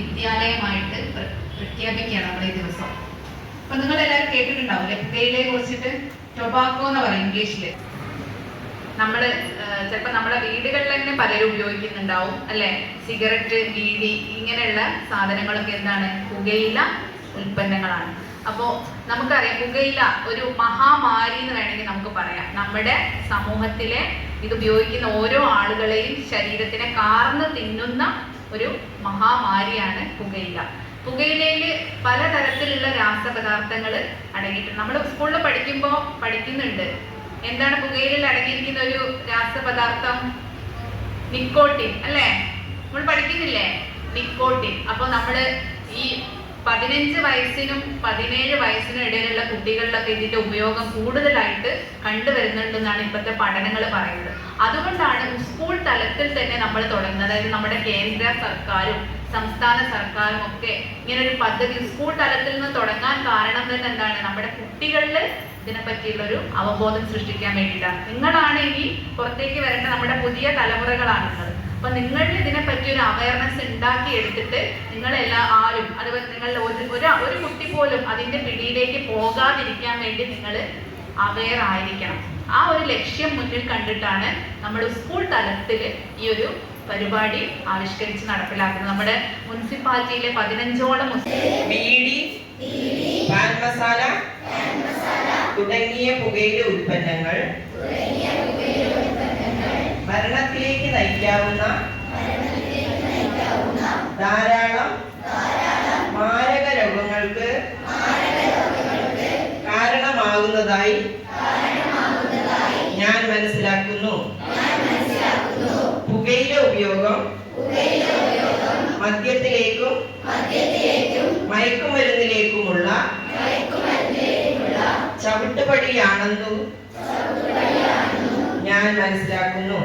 വിദ്യാലയമായിട്ട് പ്രഖ്യാപിക്കുകയാണ് നമ്മുടെ ഈ ദിവസം. അപ്പൊ നിങ്ങൾ എല്ലാവരും കേട്ടിട്ടുണ്ടാവില്ലേ പുകയിലയെ കുറിച്ചിട്ട്? ടൊബാക്കോ എന്ന് പറയും ഇംഗ്ലീഷില്. നമ്മള് ചിലപ്പോൾ നമ്മുടെ വീടുകളിൽ തന്നെ പലരും ഉപയോഗിക്കുന്നുണ്ടാവും അല്ലെ? സിഗരറ്റ്, ബീഡി ഇങ്ങനെയുള്ള സാധനങ്ങളൊക്കെ എന്താണ്? പുകയില ഉൽപ്പന്നങ്ങളാണ്. അപ്പോൾ നമുക്കറിയാം പുകയില ഒരു മഹാമാരി എന്ന് വേണമെങ്കിൽ നമുക്ക് പറയാം. നമ്മുടെ സമൂഹത്തിലെ ഇത് ഉപയോഗിക്കുന്ന ഓരോ ആളുകളെയും ശരീരത്തിനെ കാർന്ന് തിന്നുന്ന ഒരു മഹാമാരിയാണ് പുകയില. പുകയിലയിൽ പലതരത്തിലുള്ള രാസപദാർത്ഥങ്ങൾ അടങ്ങിയിട്ടുണ്ട്. നമ്മൾ സ്കൂളിൽ പഠിക്കുമ്പോൾ പഠിക്കുന്നുണ്ട്. എന്താണ് പുകയിലയിൽ അടങ്ങിയിരിക്കുന്ന ഒരു രാസപദാർത്ഥം? നിക്കോട്ടിൻ അല്ലേ? നമ്മൾ പഠിക്കുന്നില്ലേ നിക്കോട്ടിൻ? അപ്പോൾ നമ്മൾ ഈ 15 വയസ്സിനും 17 വയസ്സിനും ഇടയിലുള്ള കുട്ടികളിലൊക്കെ ഇതിന്റെ ഉപയോഗം കൂടുതലായിട്ട് കണ്ടുവരുന്നുണ്ടെന്നാണ് ഇപ്പോഴത്തെ പഠനങ്ങൾ പറയുന്നത്. അതുകൊണ്ടാണ് സ്കൂൾ തലത്തിൽ തന്നെ നമ്മൾ തുടങ്ങുന്നത്. അതായത് നമ്മുടെ കേന്ദ്ര സർക്കാരും സംസ്ഥാന സർക്കാരും ഒക്കെ ഇങ്ങനെ ഒരു പദ്ധതി സ്കൂൾ തലത്തിൽ നിന്ന് തുടങ്ങാൻ കാരണം തന്നെ എന്താണ്? നമ്മുടെ കുട്ടികളിൽ ഇതിനെപ്പറ്റിയുള്ളൊരു അവബോധം സൃഷ്ടിക്കാൻ വേണ്ടിയിട്ടാണ്. നിങ്ങളാണ് ഇനി പുറത്തേക്ക് വരേണ്ട നമ്മുടെ പുതിയ തലമുറകളാണുള്ളത്. അപ്പൊ നിങ്ങളിൽ ഇതിനെപ്പറ്റി ഒരു അവയർനെസ് ഉണ്ടാക്കി എടുത്തിട്ട് ആരും അതുപോലെ നിങ്ങളിൽ ഒരു കുട്ടി പോലും അതിന്റെ പിടിയിലേക്ക് പോകാതിരിക്കാൻ വേണ്ടി നിങ്ങൾ അവെയർ ആയിരിക്കണം. ആ ഒരു ലക്ഷ്യം മുന്നിൽ കണ്ടിട്ടാണ് നമ്മൾ സ്കൂൾ തലത്തിൽ ഈ ഒരു പരിപാടി ആവിഷ്കരിച്ച് നടപ്പിലാക്കുന്നത്. നമ്മുടെ മുനിസിപ്പാലിറ്റിയിലെ 15ഓളം ബീഡി, പാൻ മസാല തുടങ്ങിയ പുകയില ഉൽപ്പന്നങ്ങൾ മരണത്തിലേക്ക് നയിക്കാവുന്ന ധാരാളം മാരക രോഗങ്ങൾക്ക് കാരണമാകുന്നതായി ഞാൻ മനസ്സിലാക്കുന്നു. പുകയില ഉപയോഗം മദ്യത്തിലേക്കും മയക്കുമരുന്നിലേക്കുമുള്ള ചവിട്ടുപടിയാണെന്നു ഞാൻ മനസ്സിലാക്കുന്നു.